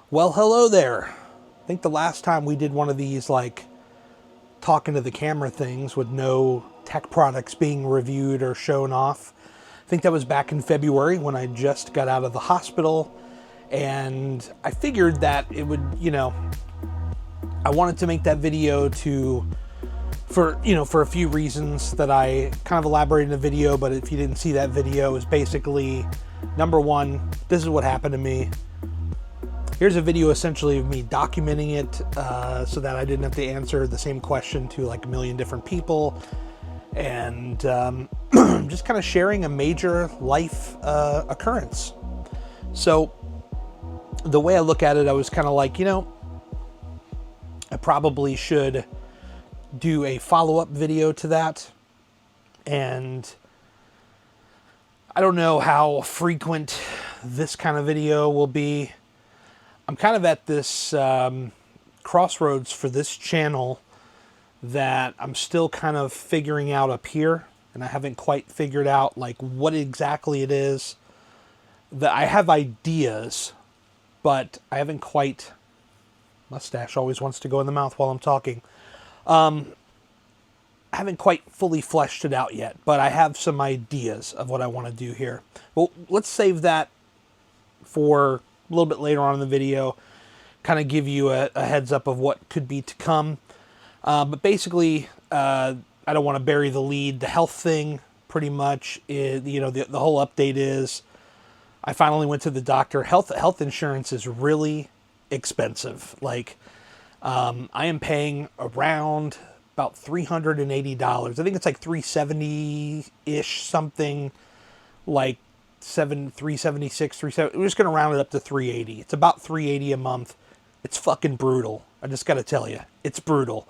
Well, hello there. I think the last time we did one of these, like, talking to the camera things with no tech products being reviewed or shown off, I think that was back in February when I just got out of the hospital. And I figured that it would, I wanted to make that video for a few reasons that I kind of elaborated in the video. But if you didn't see that video, is basically number one, this is what happened to me. Here's a video essentially of me documenting it so that I didn't have to answer the same question to like a million different people, and just kind of sharing a major life occurrence. So the way I look at it, I was kind of like, I probably should do a follow-up video to that. And I don't know how frequent this kind of video will be. I'm kind of at this crossroads for this channel that I'm still kind of figuring out up here, and I haven't quite figured out like what exactly it is. That I have ideas, but I haven't quite. Mustache always wants to go in the mouth while I'm talking. I haven't quite fully fleshed it out yet, but I have some ideas of what I want to do here. Well, let's save that for a little bit later on in the video, kind of give you a heads up of what could be to come. But basically, I don't want to bury the lead. The health thing, pretty much, is, the whole update is I finally went to the doctor. Health insurance is really expensive. Like, I am paying around about $380. I think it's like $370-ish something, like 376, 370. We're just gonna round it up to 380. It's about 380 a month. It's fucking brutal. I just gotta tell you, it's brutal.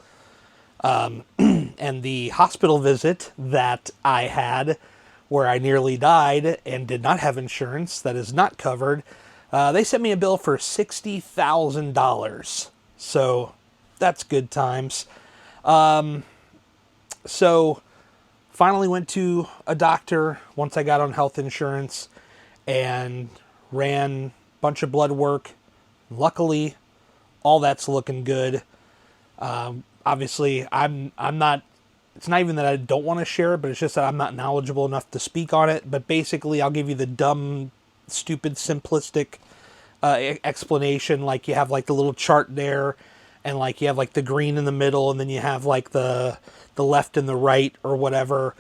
And the hospital visit that I had, where I nearly died and did not have insurance, that is not covered, they sent me a bill for $60,000. So that's good times. So finally went to a doctor once I got on health insurance and ran a bunch of blood work. Luckily, all that's looking good. Obviously, I'm not, it's not even that I don't want to share it, but it's just that I'm not knowledgeable enough to speak on it. But basically, I'll give you the dumb, stupid, simplistic explanation. Like, you have like the little chart there, and like you have like the green in the middle, and then you have like the left and the right or whatever.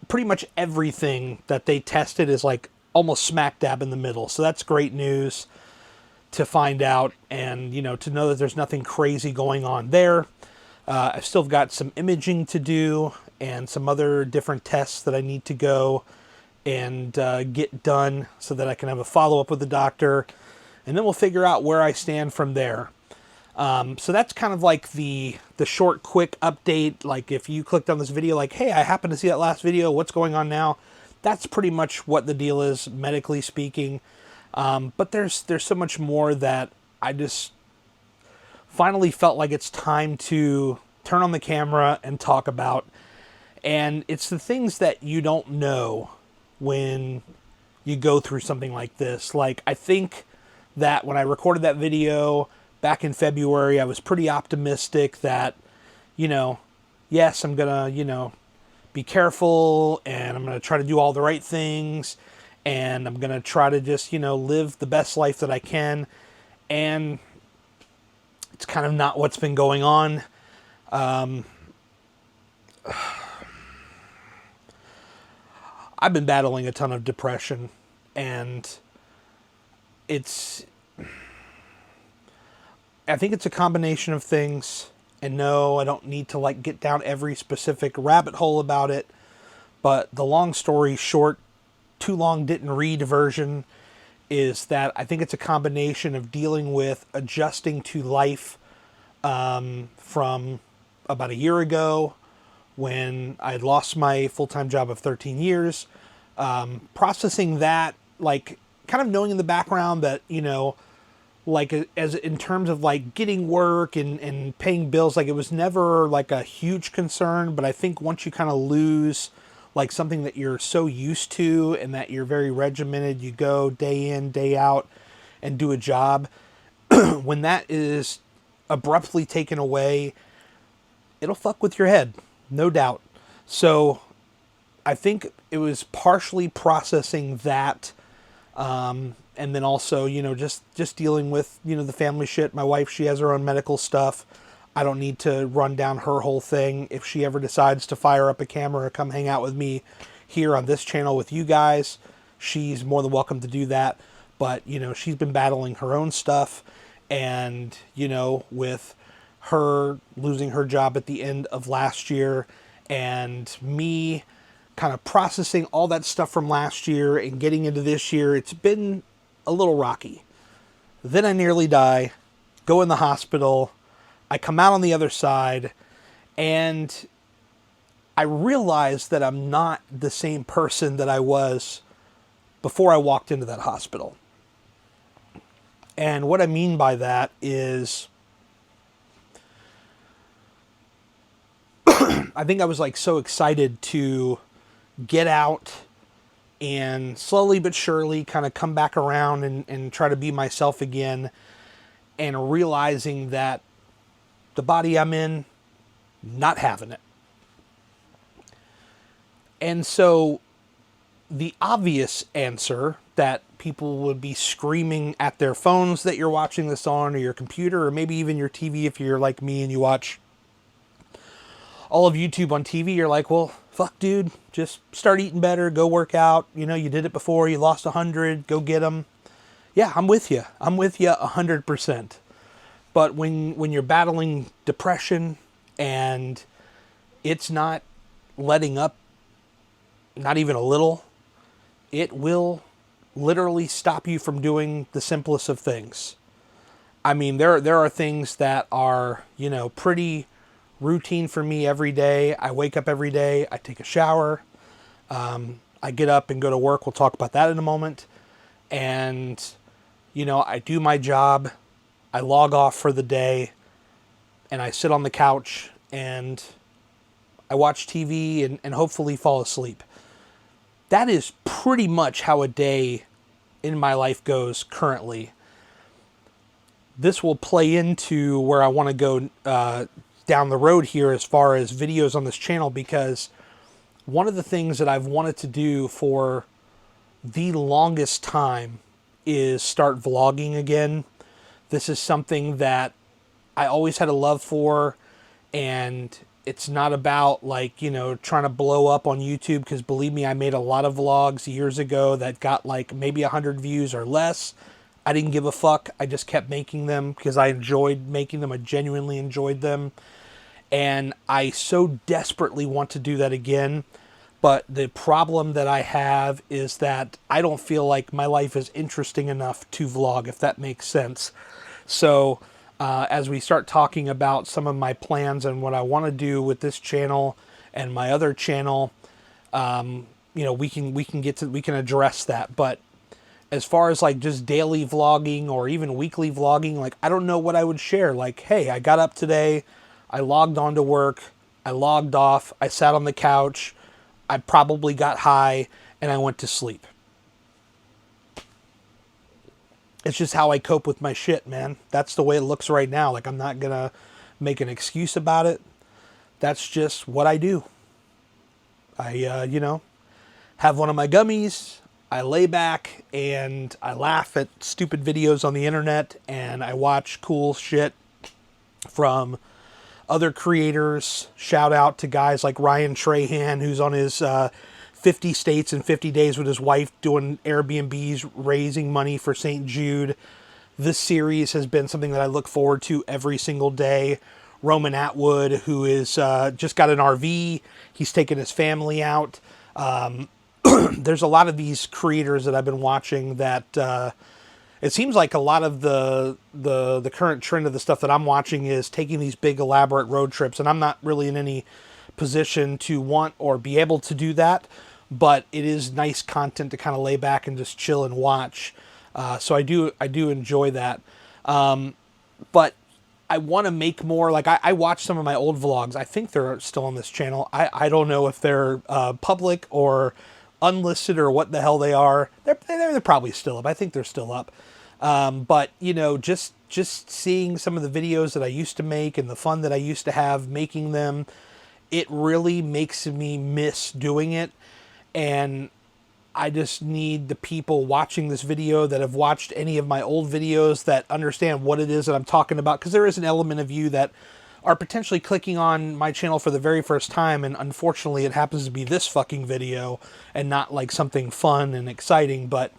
Pretty much everything that they tested is like almost smack dab in the middle. So that's great news to find out, and to know that there's nothing crazy going on there. I've still got some imaging to do and some other different tests that I need to go and get done so that I can have a follow-up with the doctor, and then we'll figure out where I stand from there. So that's kind of like the short, quick update. Like, if you clicked on this video, like, hey, I happened to see that last video, what's going on now? That's pretty much what the deal is, medically speaking. But there's so much more that I just finally felt like it's time to turn on the camera and talk about. And it's the things that you don't know when you go through something like this. Like, I think that when I recorded that video back in February, I was pretty optimistic that, yes, I'm going to, be careful, and I'm going to try to do all the right things, and I'm going to try to just, live the best life that I can. And it's kind of not what's been going on. I've been battling a ton of depression, and I think it's a combination of things. And no, I don't need to like get down every specific rabbit hole about it. But the long story short, too long didn't read version is that I think it's a combination of dealing with adjusting to life from about a year ago when I had lost my full-time job of 13 years. Processing that, like, kind of knowing in the background that, like, as in terms of like getting work and paying bills, like, it was never like a huge concern. But I think once you kind of lose like something that you're so used to and that you're very regimented, you go day in, day out and do a job, when that is abruptly taken away, it'll fuck with your head, no doubt. So I think it was partially processing that, and then also, just dealing with, the family shit. My wife, she has her own medical stuff. I don't need to run down her whole thing. If she ever decides to fire up a camera or come hang out with me here on this channel with you guys, she's more than welcome to do that. But, she's been battling her own stuff. And, with her losing her job at the end of last year and me kind of processing all that stuff from last year and getting into this year, it's been a little rocky. Then I nearly die, go in the hospital. I come out on the other side, and I realize that I'm not the same person that I was before I walked into that hospital. And what I mean by that is, I think I was like so excited to get out and slowly but surely kind of come back around and try to be myself again, and realizing that the body I'm in, not having it. And so the obvious answer that people would be screaming at their phones that you're watching this on, or your computer, or maybe even your TV if you're like me and you watch all of YouTube on TV, you're like, well, fuck, dude, just start eating better, go work out. You did it before, you lost 100, go get them. Yeah, I'm with you. I'm with you 100%. But when you're battling depression and it's not letting up, not even a little, it will literally stop you from doing the simplest of things. I mean, there are things that are, pretty routine for me every day. I wake up every day, I take a shower, I get up and go to work. We'll talk about that in a moment. And, I do my job, I log off for the day, and I sit on the couch and I watch TV and hopefully fall asleep. That is pretty much how a day in my life goes currently. This will play into where I want to go down the road here as far as videos on this channel, because one of the things that I've wanted to do for the longest time is start vlogging again. This is something that I always had a love for, and it's not about trying to blow up on YouTube, because believe me, I made a lot of vlogs years ago that got maybe 100 views or less. I didn't give a fuck. I just kept making them because I enjoyed making them. I genuinely enjoyed them. And I so desperately want to do that again. But the problem that I have is that I don't feel like my life is interesting enough to vlog, if that makes sense. So as we start talking about some of my plans and what I want to do with this channel and my other channel, we can address that. But as far as just daily vlogging or even weekly vlogging, I don't know what I would share. Hey, I got up today, I logged on to work, I logged off, I sat on the couch, I probably got high, and I went to sleep. It's just how I cope with my shit, man. That's the way it looks right now. I'm not going to make an excuse about it. That's just what I do. I, have one of my gummies, I lay back, and I laugh at stupid videos on the internet, and I watch cool shit from other creators. Shout out to guys like Ryan Trahan, who's on his 50 states in 50 days with his wife doing Airbnbs, raising money for St. Jude. This series has been something that I look forward to every single day. Roman Atwood, who is just got an RV. He's taken his family out. There's a lot of these creators that I've been watching that it seems like a lot of the current trend of the stuff that I'm watching is taking these big elaborate road trips, and I'm not really in any position to want or be able to do that, but it is nice content to kind of lay back and just chill and watch. So I do enjoy that. But I want to make more, I watch some of my old vlogs. I think they're still on this channel. I don't know if they're public or unlisted or what the hell they are. They're probably still up. I think they're still up. But you know, just seeing some of the videos that I used to make and the fun that I used to have making them, it really makes me miss doing it. And I just need the people watching this video that have watched any of my old videos that understand what it is that I'm talking about, because there is an element of you that are potentially clicking on my channel for the very first time, and unfortunately it happens to be this fucking video and not like something fun and exciting. But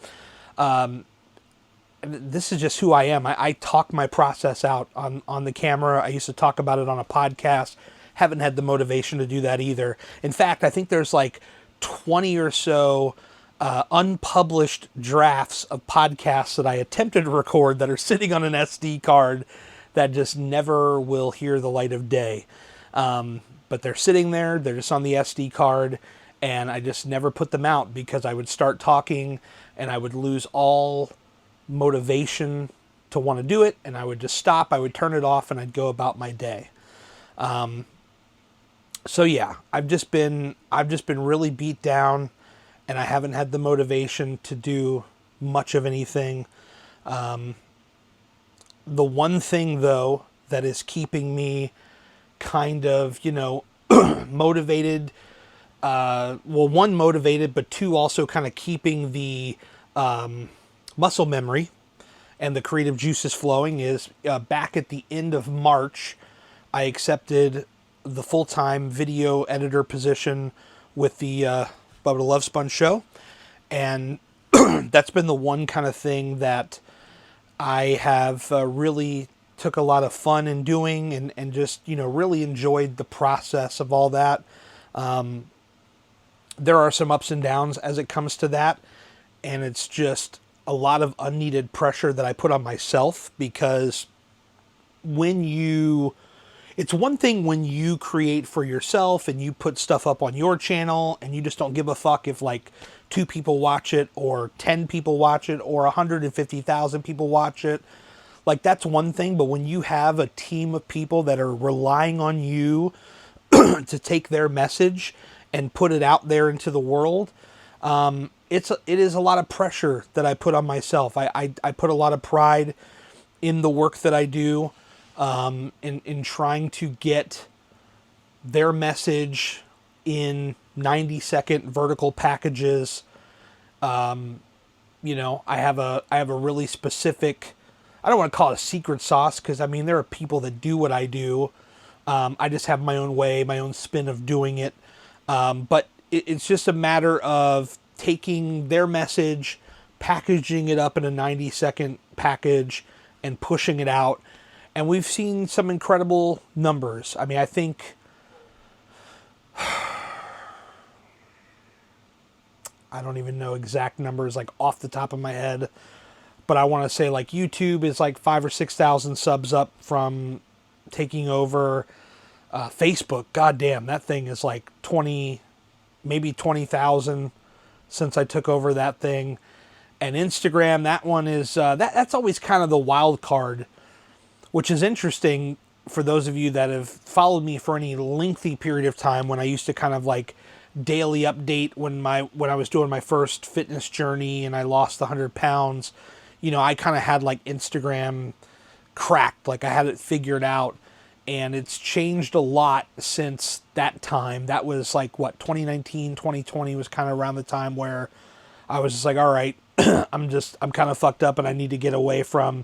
this is just who I am. I talk my process out on the camera. I used to talk about it on a podcast. Haven't had the motivation to do that either. In fact, I think there's like 20 or so unpublished drafts of podcasts that I attempted to record that are sitting on an SD card that just never will hear the light of day. But they're sitting there, they're just on the SD card, and I just never put them out because I would start talking and I would lose all motivation to want to do it, and I would just stop, I would turn it off, and I'd go about my day. So yeah, I've just been really beat down, and I haven't had the motivation to do much of anything. The one thing, though, that is keeping me kind of, you know, motivated, well, one, motivated, but two, also kind of keeping the muscle memory and the creative juices flowing is back at the end of March, I accepted the full-time video editor position with the Bubba the Love Sponge show. And that's been the one kind of thing that I have really took a lot of fun in doing, and just, you know, really enjoyed the process of all that. There are some ups and downs as it comes to that, and it's just a lot of unneeded pressure that I put on myself, because it's one thing when you create for yourself and you put stuff up on your channel and you just don't give a fuck if like 2 people watch it or 10 people watch it or 150,000 people watch it. Like, that's one thing. But when you have a team of people that are relying on you to take their message and put it out there into the world, it is a lot of pressure that I put on myself. I put a lot of pride in the work that I do, in trying to get their message in 90-second vertical packages. You know, I have a really specific, I don't want to call it a secret sauce, because I mean, there are people that do what I do. I just have my own way, my own spin of doing it. But it's just a matter of taking their message, packaging it up in a 90-second package, and pushing it out. And we've seen some incredible numbers. I mean, I think, I don't even know exact numbers like off the top of my head, but I want to say like YouTube is like 5,000 or 6,000 subs up from taking over. Facebook, goddamn, that thing is like 20, maybe 20,000 since I took over that thing. And Instagram, that one is, that's always kind of the wild card, which is interesting for those of you that have followed me for any lengthy period of time, when I used to kind of like daily update when I was doing my first fitness journey and I lost 100 pounds. You know, I kind of had like Instagram cracked, like I had it figured out, and it's changed a lot since that time. That was like, what, 2019, 2020 was kind of around the time where I was just like, all right, I'm kind of fucked up and I need to get away from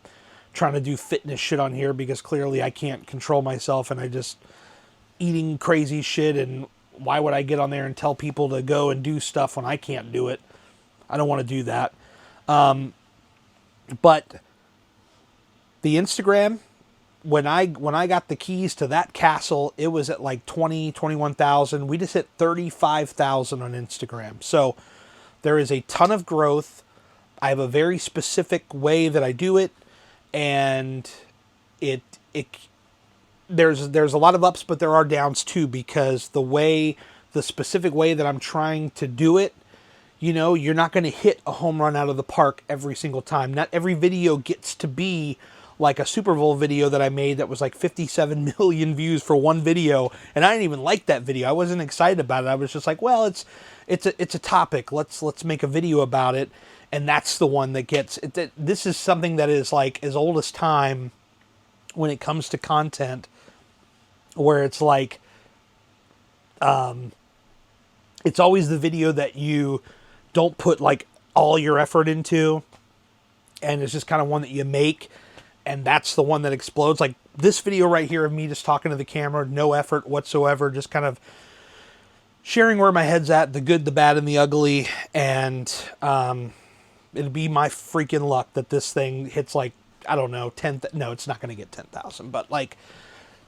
trying to do fitness shit on here, because clearly I can't control myself and I just eating crazy shit, and why would I get on there and tell people to go and do stuff when I can't do it? I don't want to do that. But the Instagram, when I got the keys to that castle, it was at like 20, 21,000. We just hit 35,000 on Instagram. So there is a ton of growth. I have a very specific way that I do it. And there's a lot of ups, but there are downs too, because the specific way that I'm trying to do it, you know, you're not going to hit a home run out of the park every single time. Not every video gets to be like a Super Bowl video that I made that was like 57 million views for one video, and I didn't even like that video. I wasn't excited about it. I was just like, well, it's a topic. Let's make a video about it. And that's the one that gets it. This is something that is like as old as time when it comes to content, where it's like, it's always the video that you don't put like all your effort into, and it's just kind of one that you make, and that's the one that explodes. Like this video right here of me just talking to the camera, no effort whatsoever, just kind of sharing where my head's at, the good, the bad, and the ugly. And it'd be my freaking luck that this thing hits like, I don't know, 10. No, it's not going to get 10,000, but like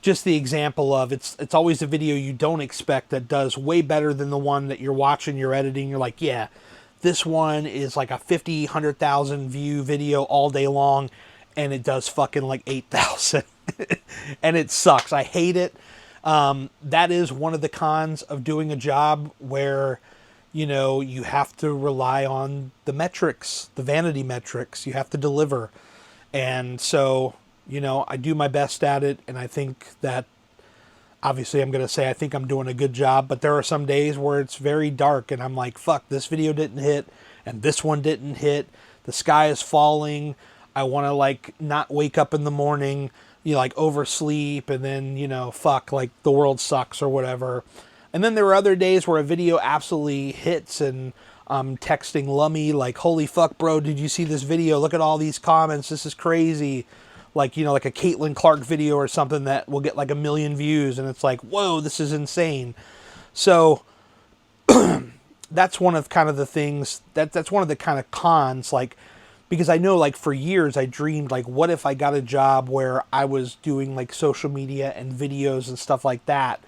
just the example of it's always a video you don't expect that does way better than the one that you're watching, you're editing. You're like, yeah, this one is like a 50, 100,000 view video all day long, and it does fucking like 8,000. And it sucks. I hate it. That is one of the cons of doing a job where, you know, you have to rely on the metrics, the vanity metrics. You have to deliver. And so, you know, I do my best at it. And I think that, obviously I'm going to say I think I'm doing a good job. But there are some days where it's very dark and I'm like, fuck, this video didn't hit. And this one didn't hit. The sky is falling. I want to like not wake up in the morning, you know, like oversleep, and then, you know, fuck, like the world sucks or whatever. And then there are other days where a video absolutely hits and I'm texting Lummy like, holy fuck, bro, did you see this video? Look at all these comments. This is crazy. Like, you know, like a Caitlin Clark video or something that will get like 1 million views. And it's like, whoa, this is insane. So that's one of kind of the things that's one of the kind of cons, like, because I know like for years I dreamed like, what if I got a job where I was doing like social media and videos and stuff like that.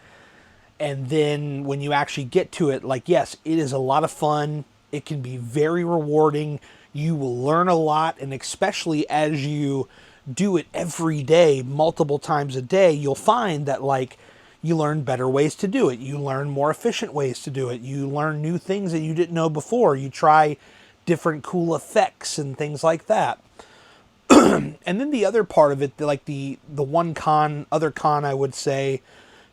And then when you actually get to it, like, yes, it is a lot of fun. It can be very rewarding. You will learn a lot. And especially as you do it every day, multiple times a day, you'll find that like you learn better ways to do it. You learn more efficient ways to do it. You learn new things that you didn't know before. You try different cool effects and things like that. And then the other part of it, like the one other con I would say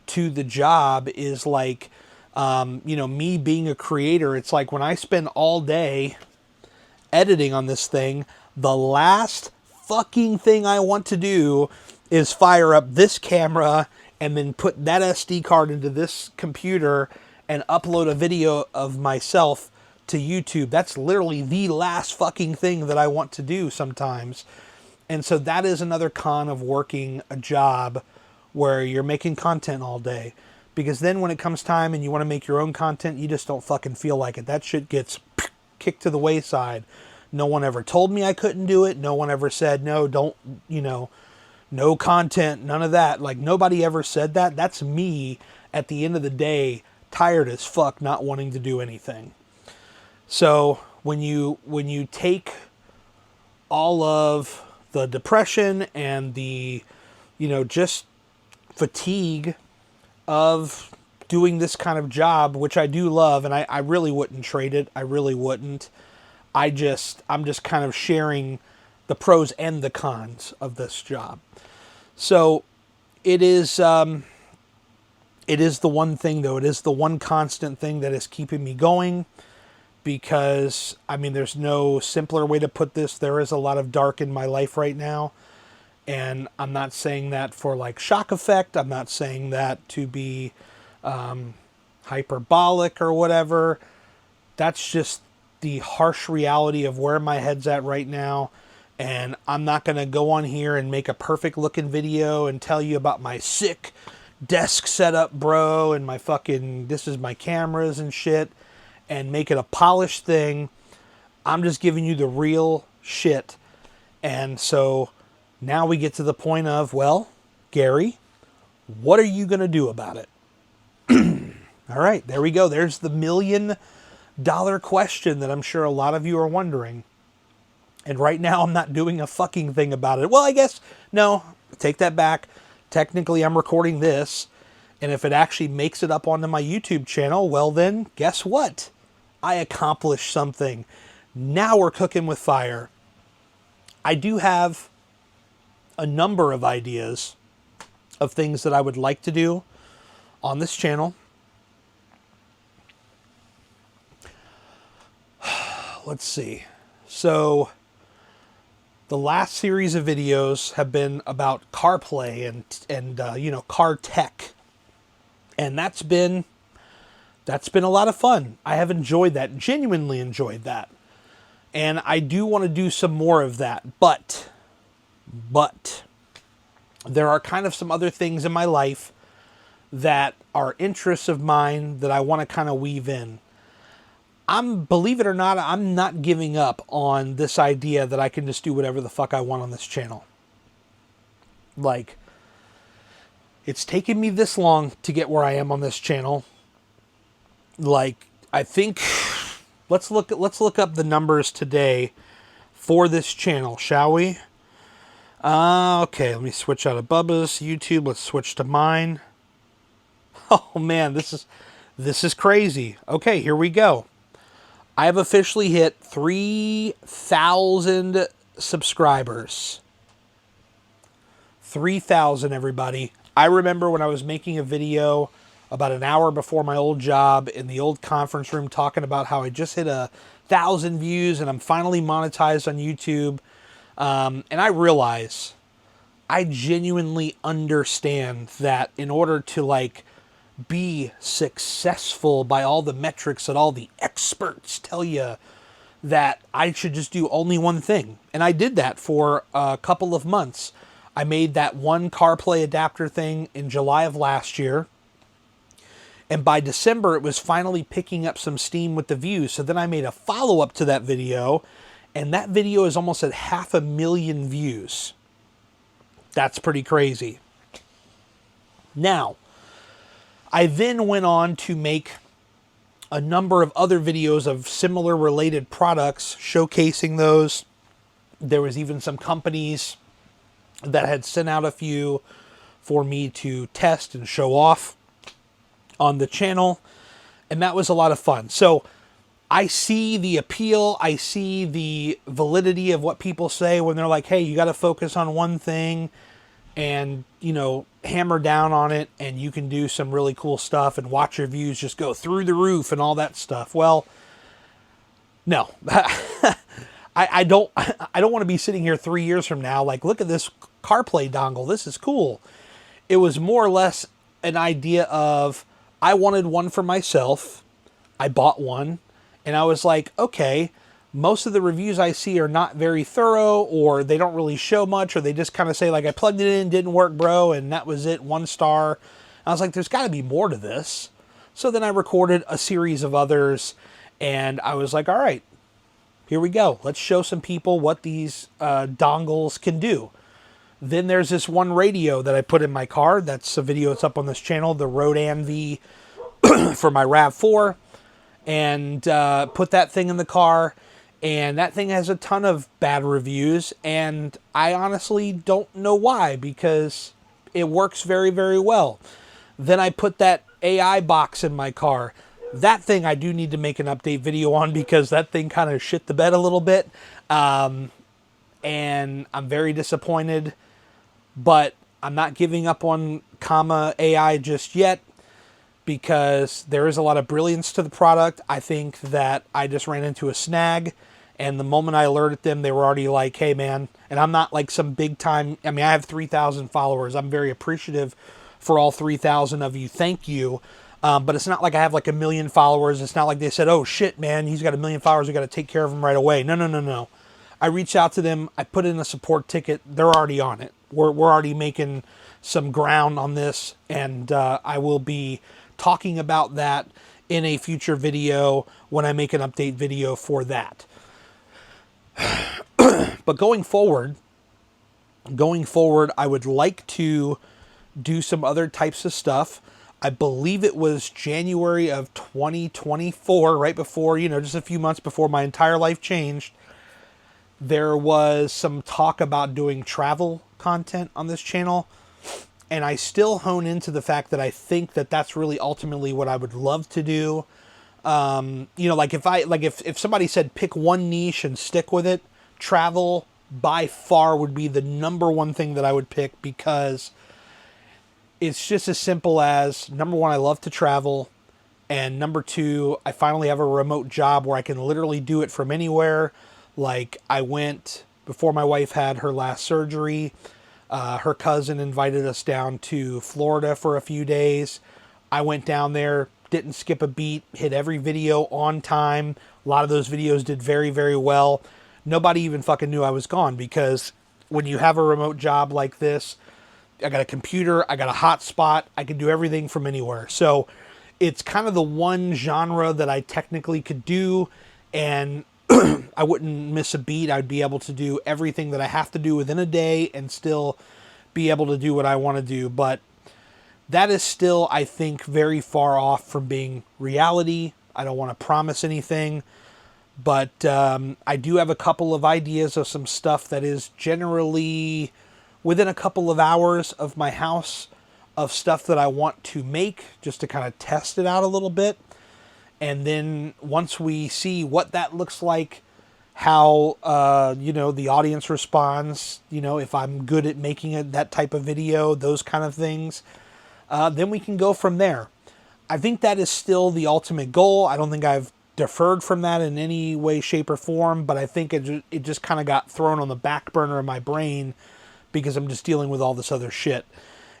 to the job is like, you know, me being a creator, it's like when I spend all day editing on this thing, the last fucking thing I want to do is fire up this camera and then put that SD card into this computer and upload a video of myself to YouTube. That's literally the last fucking thing that I want to do sometimes. And so that is another con of working a job where you're making content all day. Because then when it comes time and you want to make your own content, you just don't fucking feel like it. That shit gets kicked to the wayside. No one ever told me I couldn't do it. No one ever said, no, don't, you know, no content, none of that. Like, nobody ever said that. That's me at the end of the day, tired as fuck, not wanting to do anything. So when you take all of the depression and the, you know, just fatigue of doing this kind of job, which I do love, and I really wouldn't trade it. I really wouldn't. I'm just kind of sharing the pros and the cons of this job. So it is the one thing, though. It is the one constant thing that is keeping me going. Because, I mean, there's no simpler way to put this. There is a lot of dark in my life right now. And I'm not saying that for, like, shock effect. I'm not saying that to be hyperbolic or whatever. That's just the harsh reality of where my head's at right now. And I'm not going to go on here and make a perfect looking video and tell you about my sick desk setup, bro. And my fucking, this is my cameras and shit. And make it a polished thing. I'm just giving you the real shit. And so now we get to the point of, well, Gary, what are you going to do about it? All right, there we go. There's the $1 million question that I'm sure a lot of you are wondering. And right now I'm not doing a fucking thing about it. Well, I guess, no, take that back. Technically, I'm recording this. And if it actually makes it up onto my YouTube channel, well then, guess what? I accomplished something. Now we're cooking with fire. I do have a number of ideas of things that I would like to do on this channel. Let's see. So the last series of videos have been about CarPlay and car tech, and that's been a lot of fun. I have enjoyed that, genuinely enjoyed that, and I do want to do some more of that. But there are kind of some other things in my life that are interests of mine that I want to kind of weave in. Believe it or not, I'm not giving up on this idea that I can just do whatever the fuck I want on this channel. Like, it's taken me this long to get where I am on this channel. Like, I think, let's look up the numbers today for this channel, shall we? Okay, let me switch out of Bubba's YouTube. Let's switch to mine. Oh man, this is crazy. Okay, here we go. I have officially hit 3,000 subscribers. 3,000, everybody. I remember when I was making a video about an hour before my old job in the old conference room talking about how I just hit 1,000 views and I'm finally monetized on YouTube. And I realize, I genuinely understand that in order to like be successful by all the metrics that all the experts tell you, that I should just do only one thing. And I did that for a couple of months. I made that one CarPlay adapter thing in July of last year. And by December, it was finally picking up some steam with the views. So then I made a follow-up to that video, and that video is almost at 500,000 views. That's pretty crazy. Now, I then went on to make a number of other videos of similar related products, showcasing those. There was even some companies that had sent out a few for me to test and show off on the channel, and that was a lot of fun. So I see the appeal, I see the validity of what people say when they're like, hey, you got to focus on one thing and, hammer down on it, and you can do some really cool stuff and watch your views just go through the roof and all that stuff. Well, no. I don't want to be sitting here 3 years from now like, look at this CarPlay dongle, this is cool. It was more or less an idea of, I wanted one for myself. I bought one, and I was like, okay, most of the reviews I see are not very thorough, or they don't really show much, or they just kind of say like, I plugged it in, didn't work, bro, and that was it, 1 star. I was like, there's got to be more to this. So then I recorded a series of others, and I was like, all right, here we go. Let's show some people what these dongles can do. Then there's this one radio that I put in my car. That's a video that's up on this channel, the Rode ANV for my RAV4, and put that thing in the car. And that thing has a ton of bad reviews, and I honestly don't know why, because it works very, very well. Then I put that AI box in my car. That thing I do need to make an update video on, because that thing kind of shit the bed a little bit. And I'm very disappointed, but I'm not giving up on AI just yet, because there is a lot of brilliance to the product. I think that I just ran into a snag, and the moment I alerted them, they were already like, hey man, and I'm not like some big time, I mean, I have 3,000 followers. I'm very appreciative for all 3,000 of you. Thank you. But it's not like I have like 1 million followers. It's not like they said, oh shit, man, he's got 1 million followers, we got to take care of him right away. No. I reached out to them. I put in a support ticket. They're already on it. We're already making some ground on this, and I will be talking about that in a future video when I make an update video for that. But going forward, I would like to do some other types of stuff. I believe it was January of 2024, right before, just a few months before my entire life changed. There was some talk about doing travel content on this channel, and I still hone into the fact that I think that that's really ultimately what I would love to do. Like if somebody said pick one niche and stick with it, travel by far would be the number one thing that I would pick, because it's just as simple as, number one, I love to travel, and number two, I finally have a remote job where I can literally do it from anywhere. Like, I went, before my wife had her last surgery, her cousin invited us down to Florida for a few days. I went down there, didn't skip a beat, hit every video on time. A lot of those videos did very, very well. Nobody even fucking knew I was gone, because when you have a remote job like this, I got a computer, I got a hotspot, I can do everything from anywhere. So it's kind of the one genre that I technically could do, and I wouldn't miss a beat. I'd be able to do everything that I have to do within a day and still be able to do what I want to do. But that is still, I think, very far off from being reality. I don't want to promise anything, but I do have a couple of ideas of some stuff that is generally within a couple of hours of my house, of stuff that I want to make just to kind of test it out a little bit. And then once we see what that looks like, how, the audience responds, if I'm good at making that type of video, those kind of things, then we can go from there. I think that is still the ultimate goal. I don't think I've deferred from that in any way, shape, or form, but I think it just kind of got thrown on the back burner of my brain because I'm just dealing with all this other shit.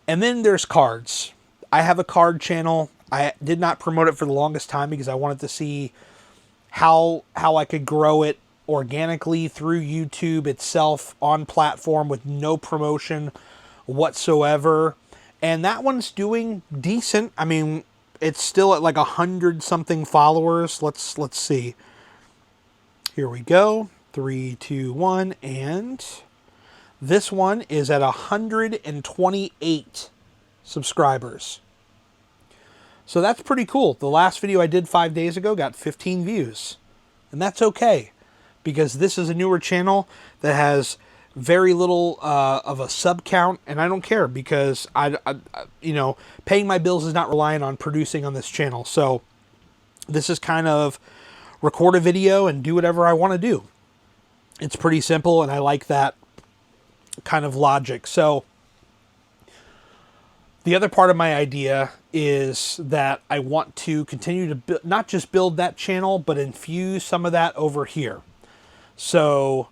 And then there's cards. I have a card channel. I did not promote it for the longest time because I wanted to see how I could grow it organically through YouTube itself on platform with no promotion whatsoever. And that one's doing decent. I mean, it's still at like 100 something followers. Let's see. Here we go. 3, 2, 1, and this one is at 128 subscribers. So that's pretty cool. The last video I did 5 days ago got 15 views. And that's okay, because this is a newer channel that has very little of a sub count, and I don't care, because I paying my bills is not reliant on producing on this channel. So this is kind of record a video and do whatever I want to do. It's pretty simple, and I like that kind of logic. So the other part of my idea is that I want to continue to not just build that channel, but infuse some of that over here. So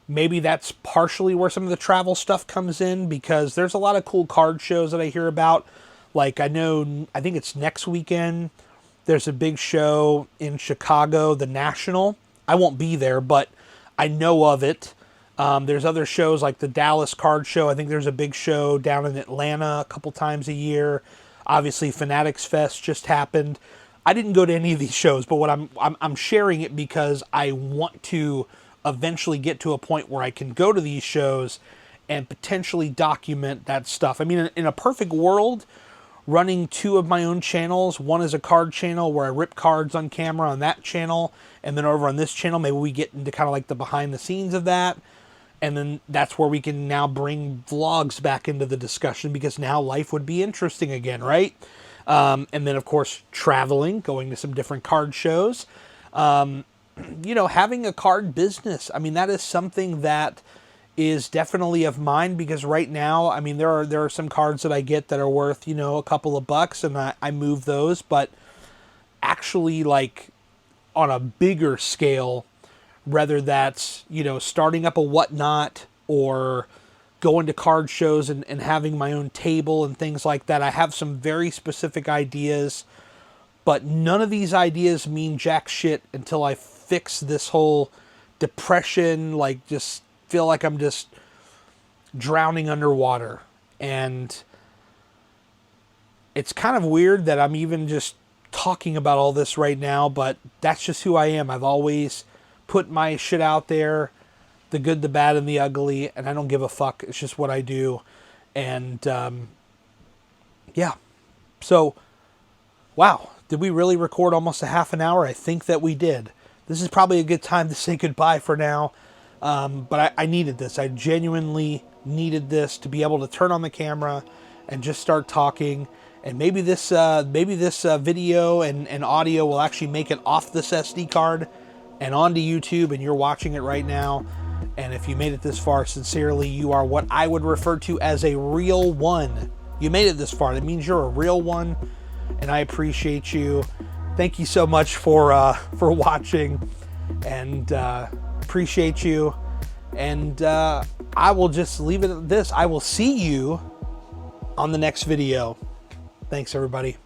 maybe that's partially where some of the travel stuff comes in, because there's a lot of cool card shows that I hear about. Like, I think it's next weekend, there's a big show in Chicago, the National. I won't be there, but I know of it. There's other shows like the Dallas Card Show. I think there's a big show down in Atlanta a couple times a year. Obviously, Fanatics Fest just happened. I didn't go to any of these shows, but what I'm sharing it because I want to eventually get to a point where I can go to these shows and potentially document that stuff. I mean, in a perfect world, running 2 of my own channels. One is a card channel where I rip cards on camera on that channel, and then over on this channel, maybe we get into kind of like the behind the scenes of that. And then that's where we can now bring vlogs back into the discussion, because now life would be interesting again, right? And then, of course, traveling, going to some different card shows. Having a card business. I mean, that is something that is definitely of mine, because right now, I mean, there are some cards that I get that are worth, a couple of bucks, and I move those. But actually, like, on a bigger scale, whether that's, starting up a Whatnot or going to card shows and having my own table and things like that. I have some very specific ideas, but none of these ideas mean jack shit until I fix this whole depression, like, just feel like I'm just drowning underwater. And it's kind of weird that I'm even just talking about all this right now, but that's just who I am. I've always put my shit out there, the good, the bad, and the ugly, and I don't give a fuck. It's just what I do. And, yeah. So, wow. Did we really record almost a half an hour? I think that we did. This is probably a good time to say goodbye for now. But I needed this. I genuinely needed this to be able to turn on the camera and just start talking. And maybe this video and audio will actually make it off this SD card and onto YouTube, and you're watching it right now. And if you made it this far, sincerely, you are what I would refer to as a real one. You made it this far. That means you're a real one, and I appreciate you. Thank you so much for watching. And appreciate you. And I will just leave it at this. I will see you on the next video. Thanks, everybody.